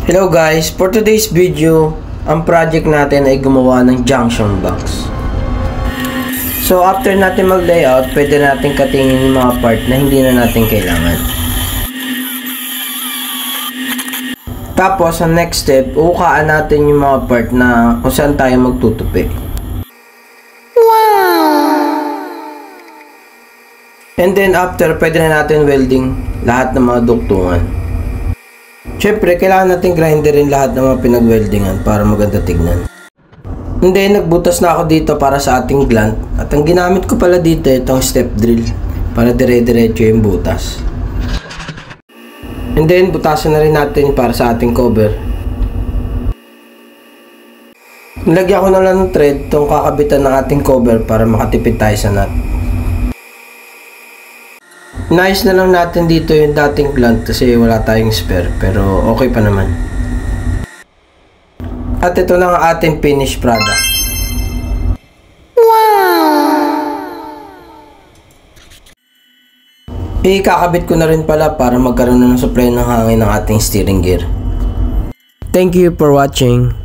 Hello guys, for today's video, ang project natin ay gumawa ng junction box. So after natin mag-layout, pwede natin katingin yung mga part na hindi na natin kailangan. Tapos, ang next step, ukaan natin yung mga part na kung saan tayo magtutupi. And then after, pwede na natin welding lahat ng mga dugtungan. Siyempre, kailangan natin grinderin lahat ng mga pinag-weldingan para maganda tignan. And then, nagbutas na ako dito para sa ating glant. At ang ginamit ko pala dito, itong step drill para dire-diretso yung butas. And then, butasan na rin natin para sa ating cover. Nilagyan ko na lang ng thread itong kakabitan ng ating cover para makatipid tayo sa nut. Nice na lang natin dito yung dating glant kasi wala tayong spare, pero okay pa naman. At ito na ang ating finished product. Ikakabit ko na rin pala para magkaroon na ng supply ng hangin ng ating steering gear. Thank you for watching.